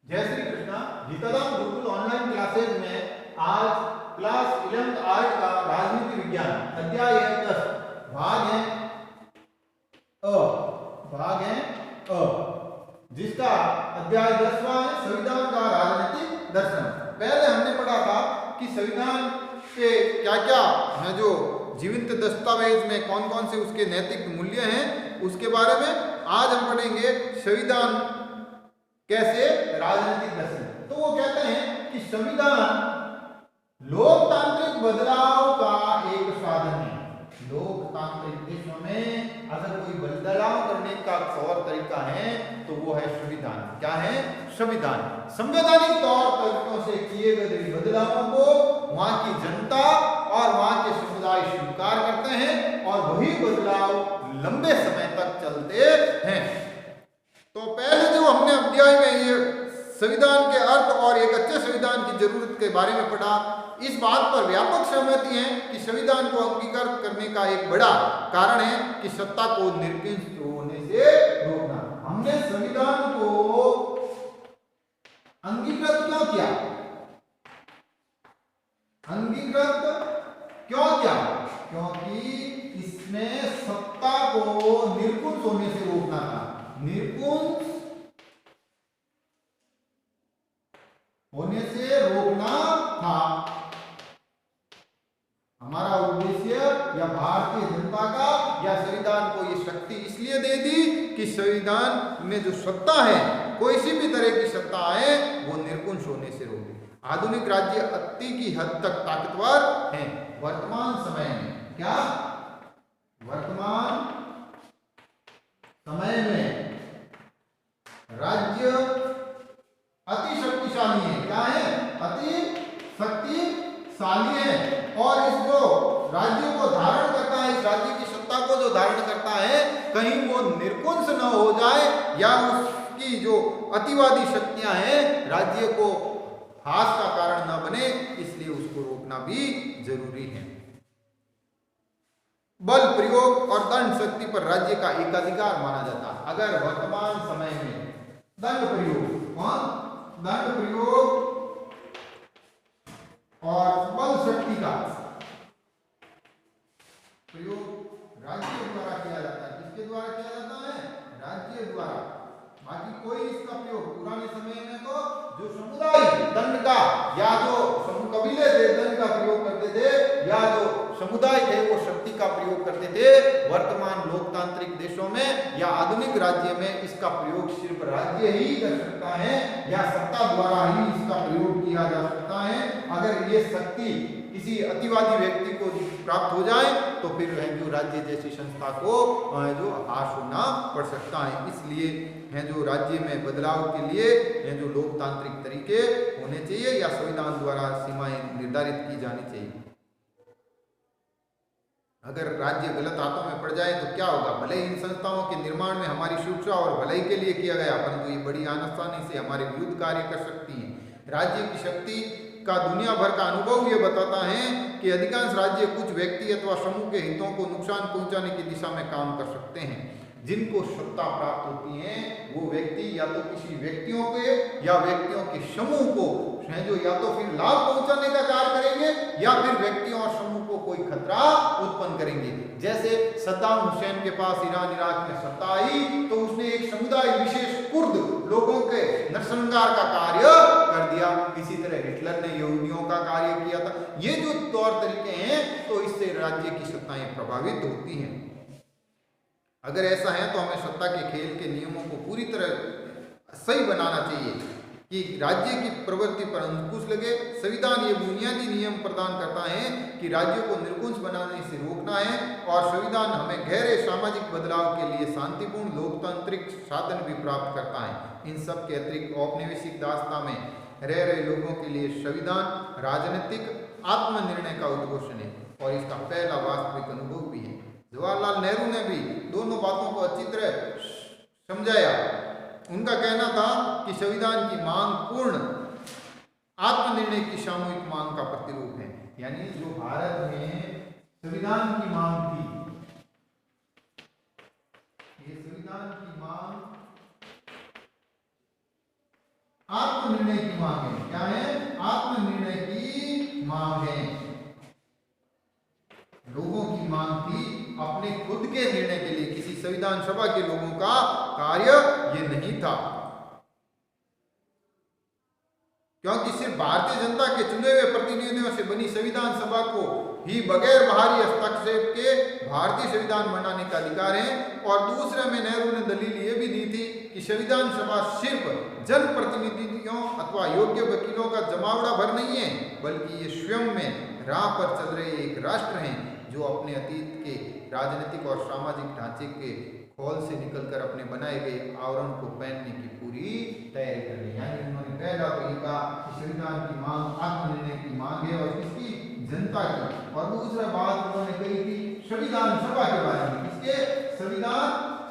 जय Shri Krishna. गीताधाम Gurukul online classes में आज क्लास 11th आर्ट का राजनीति विज्ञान अध्याय है 10 भाग है अ जिसका अध्याय 10वां है संविधान का राजनीतिक दर्शन। पहले हमने पढ़ा था कि संविधान के क्या क्या है जो जीवंत दस्तावेज में कौन कौन से उसके नैतिक मूल्य हैं उसके बारे में। आज हम पढ़ेंगे संविधान कैसे राजनीतिक दर्शन। तो वो कहते हैं कि संविधान लोकतांत्रिक बदलाव का एक साधन है। लोकतांत्रिक देशों में अगर कोई बदलाव करने का तौर तरीका है तो वो है संविधान। क्या है? संविधान। संवैधानिक तौर तरीकों से किए गए बदलावों को वहां की जनता और वहां के समुदाय स्वीकार करते हैं और वही बदलाव लंबे समय तक चलते हैं। तो पहले जो हमने अध्याय में ये संविधान के अर्थ और एक अच्छे संविधान की जरूरत के बारे में पढ़ा, इस बात पर व्यापक सहमति है कि संविधान को अंगीकार करने का एक बड़ा कारण है कि सत्ता को निरपेक्ष होने से रोकना। हमने संविधान को अंगीकृत क्यों किया? अंगीकृत क्यों किया? क्योंकि इसमें सत्ता को निरपेक्ष होने से रोकना था। निरपेक्ष होने से रोकना था हमारा उद्देश्य। या भारतीय जनता का या संविधान को ये शक्ति इसलिए दे दी कि संविधान में जो सत्ता है, कोई सी भी तरह की सत्ता है, वो निरपेक्ष होने से रोके। आधुनिक राज्य अति की हद तक ताकतवर हैं। वर्तमान समय में क्या? वर्तमान समय में राज्य अति शक्तिशाली है। क्या है? अति शक्तिशाली है। और इस जो राज्य को धारण करता है, इस राज्य की सत्ता को जो धारण करता है, कहीं वो निरंकुश न हो जाए या उसकी जो अतिवादी शक्तियां हैं राज्य को हास का कारण न बने, इसलिए उसको रोकना भी जरूरी है। बल प्रयोग और दंड शक्ति पर राज्य का एकाधिकार माना जाता है। अगर वर्तमान समय में दंड प्रयोग दंड प्रयोग और बल शक्ति का प्रयोग राज्य द्वारा किया जाता है। किसके द्वारा किया जाता है? राज्य द्वारा। बाकी कोई इसका प्रयोग पुराने समय में तो जो समुदाय दंड का या जो कबीले थे दंड का प्रयोग करते थे, या जो समुदाय थे वो शक्ति का प्रयोग करते थे। वर्तमान लोकतांत्रिक देशों में या आधुनिक राज्य में इसका प्रयोग सिर्फ राज्य ही कर सकता है या सत्ता द्वारा ही इसका प्रयोग किया जा सकता है। अगर ये शक्ति किसी अतिवादी व्यक्ति को प्राप्त हो जाए तो फिर जो राज्य जैसी संस्था को जो हास होना पड़ सकता है। इसलिए है जो राज्य में बदलाव के लिए है जो लोकतांत्रिक तरीके होने चाहिए या संविधान द्वारा सीमाएं निर्धारित की जानी चाहिए। अगर राज्य गलत हाथों में पड़ जाए तो क्या होगा? भले ही इन संस्थाओं के निर्माण में हमारी सुरक्षा और भलाई के लिए किया गया, परंतु ये बड़ी आसानी से हमारे विरुद्ध कार्य कर सकती है। राज्य की शक्ति का दुनिया भर का अनुभव ये बताता है कि अधिकांश राज्य कुछ व्यक्ति अथवा समूह के हितों को नुकसान पहुंचाने की दिशा में काम कर सकते हैं। जिनको सत्ता प्राप्त होती है वो व्यक्ति या तो किसी व्यक्तियों के या व्यक्तियों के समूह को है जो या तो फिर लाभ पहुंचाने का कार्य करेंगे या फिर व्यक्तियों और समूह को कोई खतरा उत्पन्न करेंगे। जैसे सद्दाम हुसैन के पास ईरान इराक में सत्ता आई तो उसने एक समुदाय विशेष कुर्द लोगों के नरसंहार का कार्य कर दिया। इसी तरह हिटलर ने यहूदियों का कार्य किया था। ये जो तौर तरीके हैं तो इससे राज्य की सत्ताएं प्रभावित होती हैं। अगर ऐसा है तो हमें सत्ता के खेल के नियमों को पूरी तरह सही बनाना चाहिए कि राज्य की प्रवृत्ति पर अंकुश लगे। संविधान ये बुनियादी नियम प्रदान करता है कि राज्यों को निरंकुश बनाने से रोकना है और संविधान हमें गहरे सामाजिक बदलाव के लिए शांतिपूर्ण लोकतांत्रिक साधन भी प्राप्त करता है। इन सब के अतिरिक्त औपनिवेशिक दास्ता में रह रहे लोगों के लिए संविधान राजनीतिक आत्मनिर्णय का उद्घोषण है और इसका पहला वास्तविक अनुभव भी है। जवाहरलाल नेहरू ने भी दोनों बातों को अच्छी तरह समझाया। उनका कहना था कि संविधान की मांग पूर्ण आत्मनिर्णय की सामूहिक मांग का प्रतिरूप है। यानी जो भारत में संविधान की मांग थी, ये संविधान की मांग आत्म आत्मनिर्णय की मांग है। क्या है? आत्मनिर्णय की मांग है। लोगों की मांग थी अपने खुद के निर्णय के लिए, किसी संविधान सभा के लोगों का कार्य ये नहीं था, क्योंकि सिर्फ भारतीय जनता के चुने हुए प्रतिनिधियों से बनी संविधान सभा को ही बगैर बाहरी हस्तक्षेप के भारतीय संविधान बनाने का अधिकार है। और दूसरे में नेहरू ने दलील ये भी दी थी कि संविधान सभा सिर्फ जनप्रतिनिधियों अथवा योग्य वकीलों का जमावड़ा भर नहीं है, बल्कि ये स्वयं में राह पर चल रहे एक राष्ट्र हैं जो अपने अतीत के राजनीतिक और सामाजिक ढांचे के खोल से निकलकर अपने बनाए गए आवरण को पहनने की पूरी तैयारी कर रही है। यानी उन्होंने पहला तो ये कहा कि संविधान की मांग आत्मनिर्णय की मांग है और किसकी? जनता की। और दूसरा बात उन्होंने कही थी संविधान सभा के बारे में। किसके? संविधान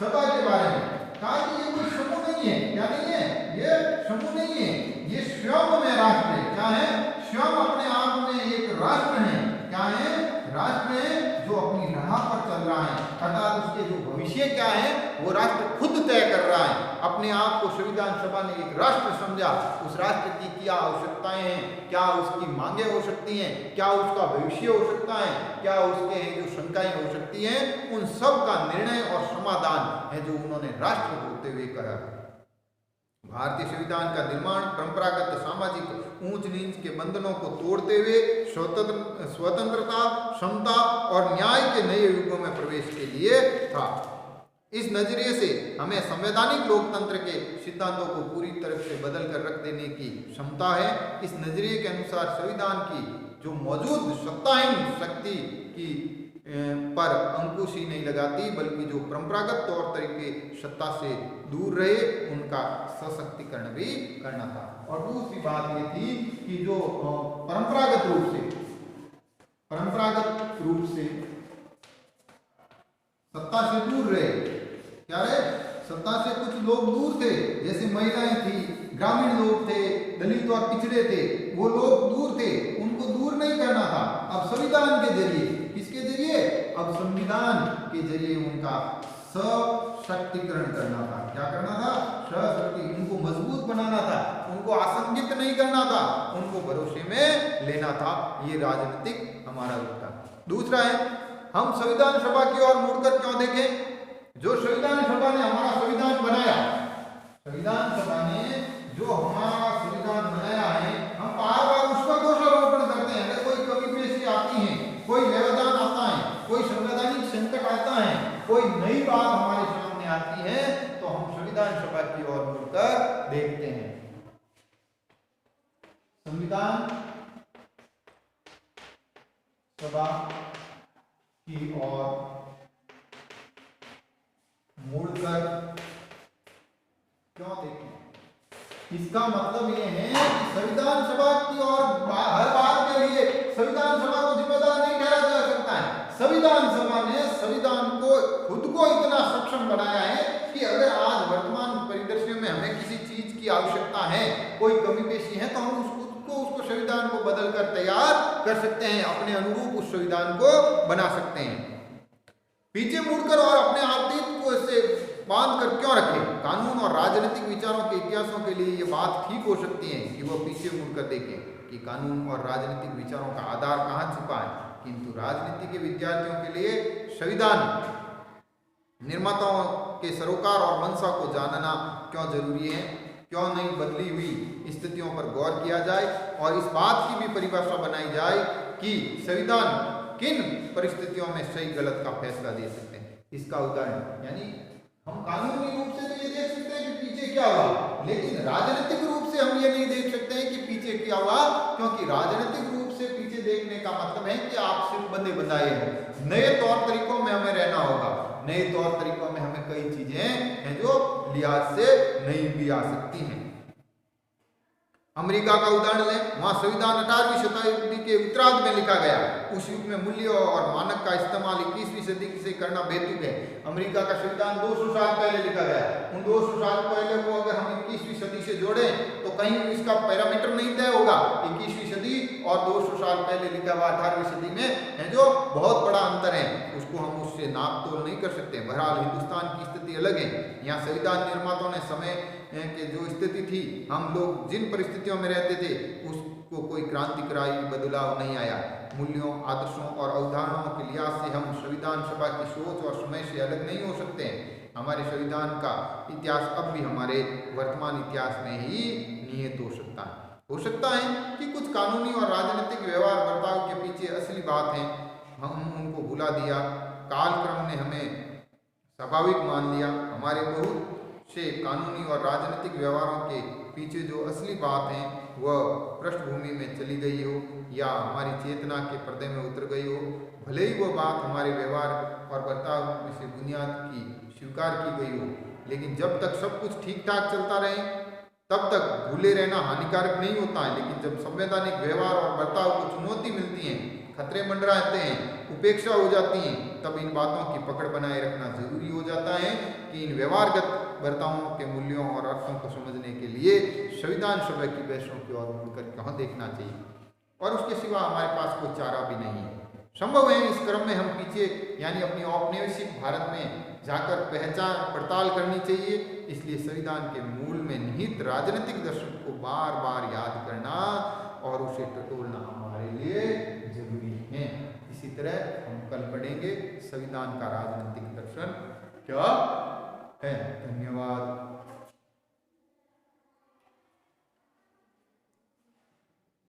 सभा के बारे में। कहा कि ये कोई समूह नहीं है। क्या नहीं है? ये समूह नहीं है, ये स्वयं में राष्ट्र है। क्या है? स्वयं अपने आप में एक राष्ट्र है। क्या है? राष्ट्र है जो अपनी राह पर चल रहा है, अर्थात उसके जो भविष्य क्या है वो राष्ट्र खुद तय कर रहा है। अपने आप को संविधान सभा ने एक राष्ट्र समझा। उस राष्ट्र की क्या आवश्यकताएं हैं, क्या उसकी मांगे हो सकती हैं, क्या उसका भविष्य हो सकता है, क्या उसके जो शंकाएं हो सकती हैं, उन सब का निर्णय और समाधान है जो उन्होंने राष्ट्र होते हुए करा। भारतीय संविधान का निर्माण परंपरागत सामाजिक ऊंच नीच के बंधनों को तोड़ते हुए स्वतंत्रता, समता और न्याय के नए युगों में प्रवेश के लिए था। इस नजरिए से हमें संवैधानिक लोकतंत्र के सिद्धांतों को पूरी तरह से बदल कर रख देने की क्षमता है। इस नजरिए के अनुसार संविधान की जो मौजूद सत्ताहीन शक्ति की पर अंकुश ही नहीं लगाती, बल्कि जो परंपरागत तौर तरीके सत्ता से दूर रहे उनका सशक्तिकरण भी करना था। और दूसरी बात ये थी कि जो परंपरागत रूप से सत्ता से दूर रहे। क्या रहे? सत्ता से कुछ लोग दूर थे, जैसे महिलाएं थी, ग्रामीण लोग थे, दलित और पिछड़े थे, वो लोग दूर थे, उनको दूर नहीं करना था। अब संविधान के जरिए, किसके जरिए? अब संविधान के जरिए उनका सशक्तिकरण करना था। क्या करना था? सशक्ति, उनको मजबूत बनाना था, उनको आसंगित नहीं करना था, उनको भरोसे में लेना था। ये राजनीतिक हमारा रूप था। दूसरा है, हम संविधान सभा की ओर मुड़कर क्यों देखें? जो संविधान सभा ने हमारा संविधान बनाया, संविधान सभा ने जो हमारा संविधान बनाया है, हम बार बार उसका दोषारोपण करते हैं। अगर कोई कमी पेशी आती है, कोई व्यवधान आता है, कोई संवैधानिक संकट आता है, कोई नई बात हमारे सामने आती है, तो हम संविधान सभा की ओर मुड़कर देखते हैं। संविधान सभा की ओर मुड़कर क्यों देखें? इसका मतलब यह है कि संविधान सभा की ओर हर बात के लिए संविधान सभा को जिम्मेदार नहीं ठहराया जा सकता है। संविधान सभा ने संविधान को खुद को इतना सक्षम बनाया है कि अगर आज वर्तमान परिदृश्य में हमें किसी चीज की आवश्यकता है, कोई कमी पेशी है, तो हम उसको संविधान को बदल कर तैयार कर सकते हैं, अपने अनुरूप उस संविधान को बना सकते हैं। पीछे मुड़कर और अपने अतीत को इससे बांध कर क्यों रखें? कानून और राजनीतिक विचारों के इतिहासों के लिए ये बात ठीक हो सकती है कि वह पीछे मुड़कर देखें कि कानून और राजनीतिक विचारों का आधार कहाँ छुपा है, किंतु राजनीति के विद्यार्थियों के लिए संविधान निर्माताओं के सरोकार और मंशा को जानना क्यों जरूरी है? क्यों नहीं बदली हुई स्थितियों पर गौर किया जाए और इस बात की भी परिभाषा बनाई जाए कि संविधान किन परिस्थितियों में सही गलत का फैसला दे सकते हैं। इसका उदाहरण, यानी हम कानूनी रूप से तो ये देख सकते हैं कि पीछे क्या हुआ, लेकिन राजनीतिक रूप से हम ये नहीं देख सकते हैं कि पीछे क्या हुआ, क्योंकि राजनीतिक रूप से पीछे देखने का मतलब है कि आप सिर्फ बंधे बंधाए हैं। नए तौर तरीकों में हमें रहना होगा, नए तौर तरीकों में हमें कई चीजें हैं जो लिहाज से नहीं भी आ सकती हैं। अमेरिका का उदाहरण लें, वहां संविधान 18वीं शताब्दी के उत्तरार्ध में लिखा गया। उस युग में मूल्यों और मानक का इस्तेमाल 21वीं सदी से करना बेतुक है। अमेरिका का संविधान 200 साल पहले लिखा गया। उन 200 साल पहले को अगर हम 21वीं सदी से जोड़ें तो कहीं इसका पैरामीटर नहीं तय होगा। 21वीं सदी और 200 साल पहले लिखा हुआ 18वीं सदी में है जो बहुत बड़ा अंतर है, उसको हम उससे नाप तोल नहीं कर सकते। बहरहाल हिंदुस्तान की स्थिति अलग है। यहाँ संविधान निर्माताओं ने समय कि जो स्थिति थी, हम लोग जिन परिस्थितियों में रहते थे उसको कोई क्रांतिकारी बदलाव नहीं आया। मूल्यों, आदर्शों और अवधारणाओं के लिहाज से हम संविधान सभा की सोच और समय से अलग नहीं हो सकते हैं। हमारे संविधान का इतिहास अब भी हमारे वर्तमान इतिहास में ही निहित हो सकता है। हो सकता है कि कुछ कानूनी और राजनीतिक व्यवहार बर्ताव के पीछे असली बात है हम उनको भुला दिया। कालक्रम ने हमें स्वाभाविक मान लिया। हमारे बहुत से कानूनी और राजनीतिक व्यवहारों के पीछे जो असली बात है वह पृष्ठभूमि में चली गई हो या हमारी चेतना के पर्दे में उतर गई हो। भले ही वह बात हमारे व्यवहार और बर्ताव में से बुनियाद की स्वीकार की गई हो, लेकिन जब तक सब कुछ ठीक ठाक चलता रहे तब तक भूले रहना हानिकारक नहीं होता है। लेकिन जब संवैधानिक व्यवहार और बर्ताव को चुनौती मिलती है, खतरे मंडराते हैं, उपेक्षा हो जाती है, तब इन बातों की पकड़ बनाए रखना जरूरी हो जाता है कि इन व्यवहारगत बर्तावों के मूल्यों और अर्थों को समझने के लिए संविधान सभा की बहसों की ओर मुड़कर कहाँ देखना चाहिए, और उसके सिवा हमारे पास कोई चारा भी नहीं है। संभव है इस क्रम में हम पीछे यानी अपनी औपनिवेशिक भारत में जाकर पहचान पड़ताल करनी चाहिए। इसलिए संविधान के मूल में निहित राजनीतिक दर्शन को बार बार याद करना और उसे टटोलना हमारे लिए जरूरी है। इसी तरह हम कल पढ़ेंगे संविधान का राजनीतिक दर्शन क्या है। धन्यवाद।